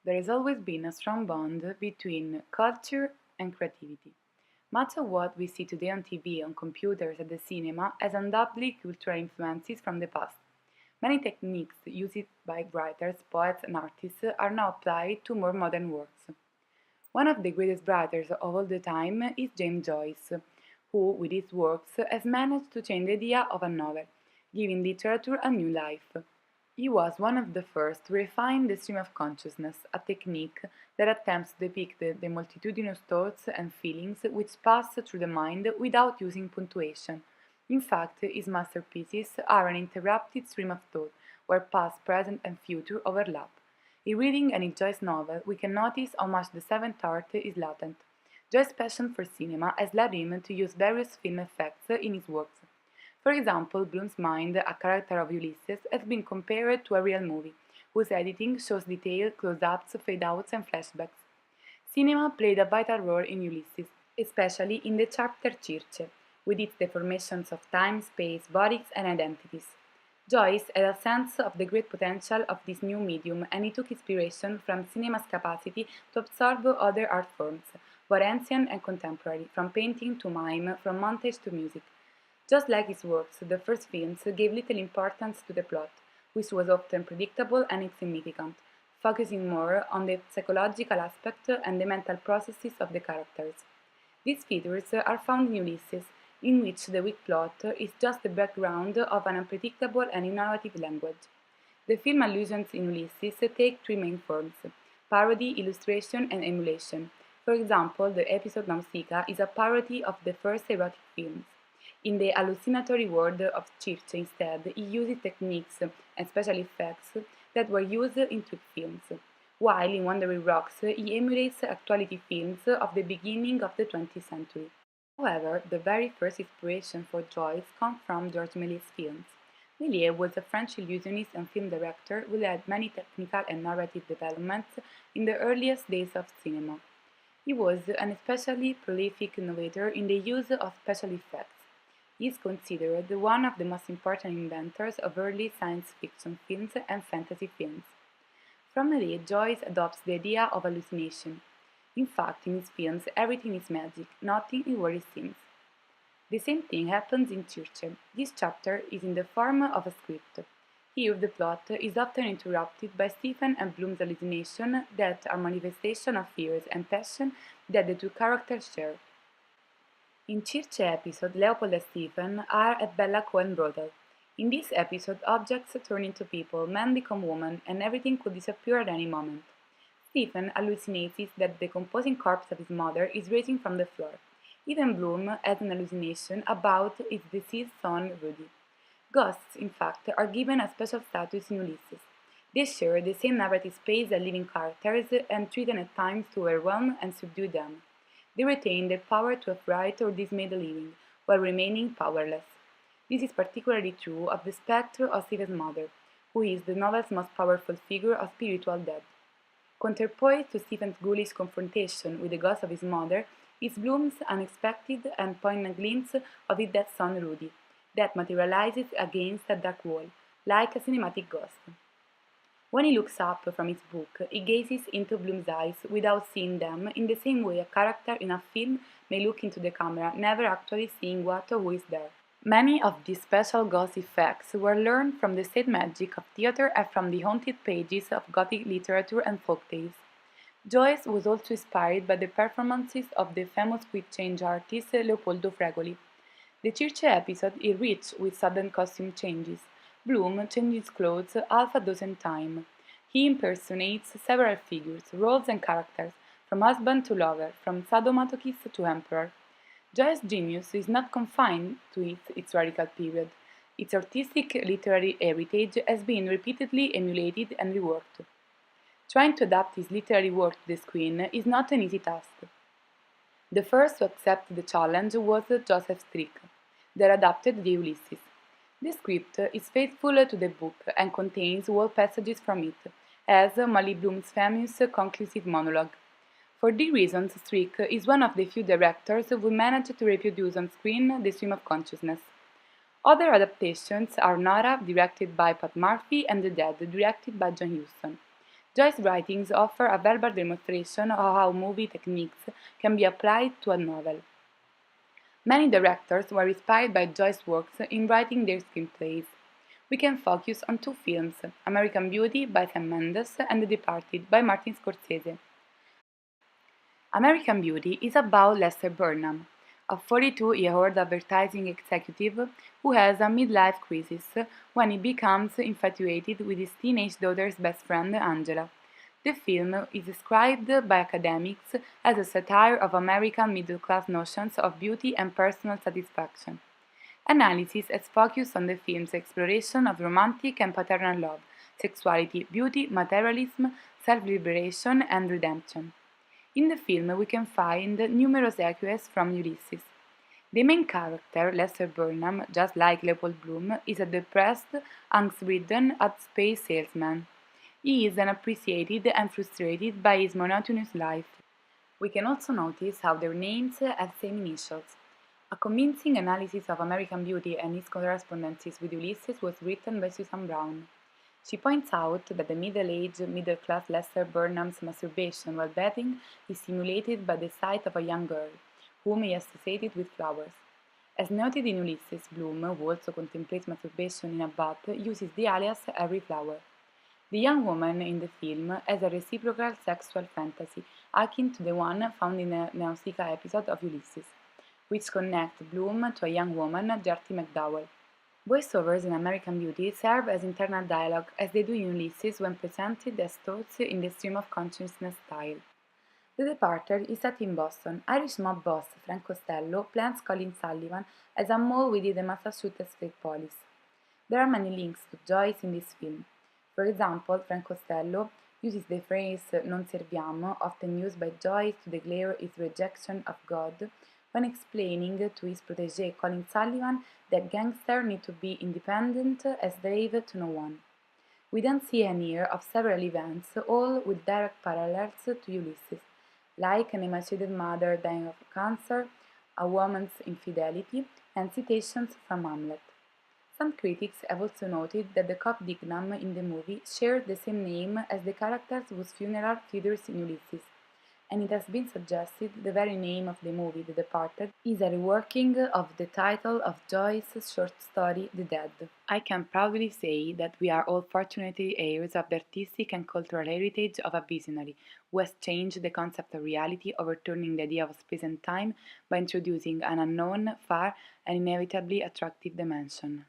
There has always been a strong bond between culture and creativity. Much of what we see today on TV, on computers, at the cinema has undoubtedly cultural influences from the past. Many techniques used by writers, poets, and artists are now applied to more modern works. One of the greatest writers of all the time is James Joyce, who, with his works, has managed to change the idea of a novel, giving literature a new life. He was one of the first to refine the stream of consciousness, a technique that attempts to depict the multitudinous thoughts and feelings which pass through the mind without using punctuation. In fact, his masterpieces are an interrupted stream of thought, where past, present, and future overlap. In reading any Joyce novel, we can notice how much the seventh art is latent. Joyce's passion for cinema has led him to use various film effects in his works. For example, Bloom's mind, a character of Ulysses, has been compared to a real movie, whose editing shows detailed close-ups, fade-outs, and flashbacks. Cinema played a vital role in Ulysses, especially in the chapter Circe, with its deformations of time, space, bodies, and identities. Joyce had a sense of the great potential of this new medium, and he took inspiration from cinema's capacity to absorb other art forms, both ancient and contemporary, from painting to mime, from montage to music. Just like his works, the first films gave little importance to the plot, which was often predictable and insignificant, focusing more on the psychological aspect and the mental processes of the characters. These features are found in Ulysses, in which the weak plot is just the background of an unpredictable and innovative language. The film allusions in Ulysses take three main forms: parody, illustration, and emulation. For example, the episode Nausicaa is a parody of the first erotic films. In the hallucinatory world of Circe, instead, he uses techniques and special effects that were used in trick films, while in Wandering Rocks he emulates actuality films of the beginning of the 20th century. However, the very first inspiration for Joyce comes from Georges Méliès's films. Méliès was a French illusionist and film director who led many technical and narrative developments in the earliest days of cinema. He was an especially prolific innovator in the use of special effects. He is considered one of the most important inventors of early science fiction films and fantasy films. From Méliès, Joyce adopts the idea of hallucination. In fact, in his films, everything is magic, nothing is what it seems. The same thing happens in Circe. This chapter is in the form of a script. Here, the plot is often interrupted by Stephen and Bloom's hallucinations that are manifestations of fears and passion that the two characters share. In Circe episode, Leopold and Stephen are at Bella Cohen brothel. In this episode, objects turn into people, men become women, and everything could disappear at any moment. Stephen hallucinates that the decomposing corpse of his mother is raising from the floor. Even Bloom has an hallucination about his deceased son, Rudy. Ghosts, in fact, are given a special status in Ulysses. They share the same narrative space as living characters and threaten at times to overwhelm and subdue them. They retain their power to affright or dismay the living, while remaining powerless. This is particularly true of the spectre of Stephen's mother, who is the novel's most powerful figure of spiritual death. Counterpoint to Stephen's ghoulish confrontation with the ghost of his mother is Bloom's unexpected and poignant glimpse of his dead son Rudy, that materializes against a dark wall, like a cinematic ghost. When he looks up from his book, he gazes into Bloom's eyes without seeing them in the same way a character in a film may look into the camera, never actually seeing what or who is there. Many of these special ghost effects were learned from the stage magic of theater and from the haunted pages of Gothic literature and folk tales. Joyce was also inspired by the performances of the famous quick change artist Leopoldo Fregoli. The Circe episode is rich with sudden costume changes. Bloom changes clothes half a dozen times. He impersonates several figures, roles and characters, from husband to lover, from sadomasochist to emperor. Joyce's genius is not confined to its radical period. Its artistic literary heritage has been repeatedly emulated and reworked. Trying to adapt his literary work to the screen is not an easy task. The first to accept the challenge was Joseph Strick, that adapted the Ulysses. The script is faithful to the book and contains whole passages from it, as Molly Bloom's famous conclusive monologue. For these reasons, Strick is one of the few directors who managed to reproduce on screen the stream of consciousness. Other adaptations are Nora, directed by Pat Murphy, and The Dead, directed by John Huston. Joyce's writings offer a verbal demonstration of how movie techniques can be applied to a novel. Many directors were inspired by Joyce's works in writing their screenplays. We can focus on two films, American Beauty by Sam Mendes and The Departed by Martin Scorsese. American Beauty is about Lester Burnham, a 42-year-old advertising executive who has a midlife crisis when he becomes infatuated with his teenage daughter's best friend, Angela. The film is described by academics as a satire of American middle-class notions of beauty and personal satisfaction. Analysis has focused on the film's exploration of romantic and paternal love, sexuality, beauty, materialism, self-liberation, and redemption. In the film, we can find numerous echoes from Ulysses. The main character, Lester Burnham, just like Leopold Bloom, is a depressed, angst-ridden space salesman. He is unappreciated and frustrated by his monotonous life. We can also notice how their names have same initials. A convincing analysis of American Beauty and its correspondences with Ulysses was written by Susan Brown. She points out that the middle-aged, middle-class Lester Burnham's masturbation while bathing is simulated by the sight of a young girl, whom he associated with flowers. As noted in Ulysses, Bloom, who also contemplates masturbation in a bath, uses the alias Every Flower. The young woman in the film has a reciprocal sexual fantasy akin to the one found in a Nausicaa episode of Ulysses, which connect Bloom to a young woman, Gertie McDowell. Voiceovers in American Beauty serve as internal dialogue, as they do in Ulysses when presented as thoughts in the stream of consciousness style. The Departed is set in Boston. Irish mob boss Frank Costello plants Colin Sullivan as a mole within the Massachusetts State Police. There are many links to Joyce in this film. For example, Frank Costello uses the phrase non serviamo, often used by Joyce to declare his rejection of God, when explaining to his protégé Colin Sullivan that gangsters need to be independent as slave to no one. We then see and hear of several events, all with direct parallels to Ulysses, like an emaciated mother dying of cancer, a woman's infidelity, and citations from Hamlet. Some critics have also noted that the cop Dignam in the movie shared the same name as the characters whose funeral features in Ulysses, and it has been suggested the very name of the movie, The Departed, is a reworking of the title of Joyce's short story, The Dead. I can proudly say that we are all fortunately heirs of the artistic and cultural heritage of a visionary who has changed the concept of reality, overturning the idea of space and time by introducing an unknown, far, and inevitably attractive dimension.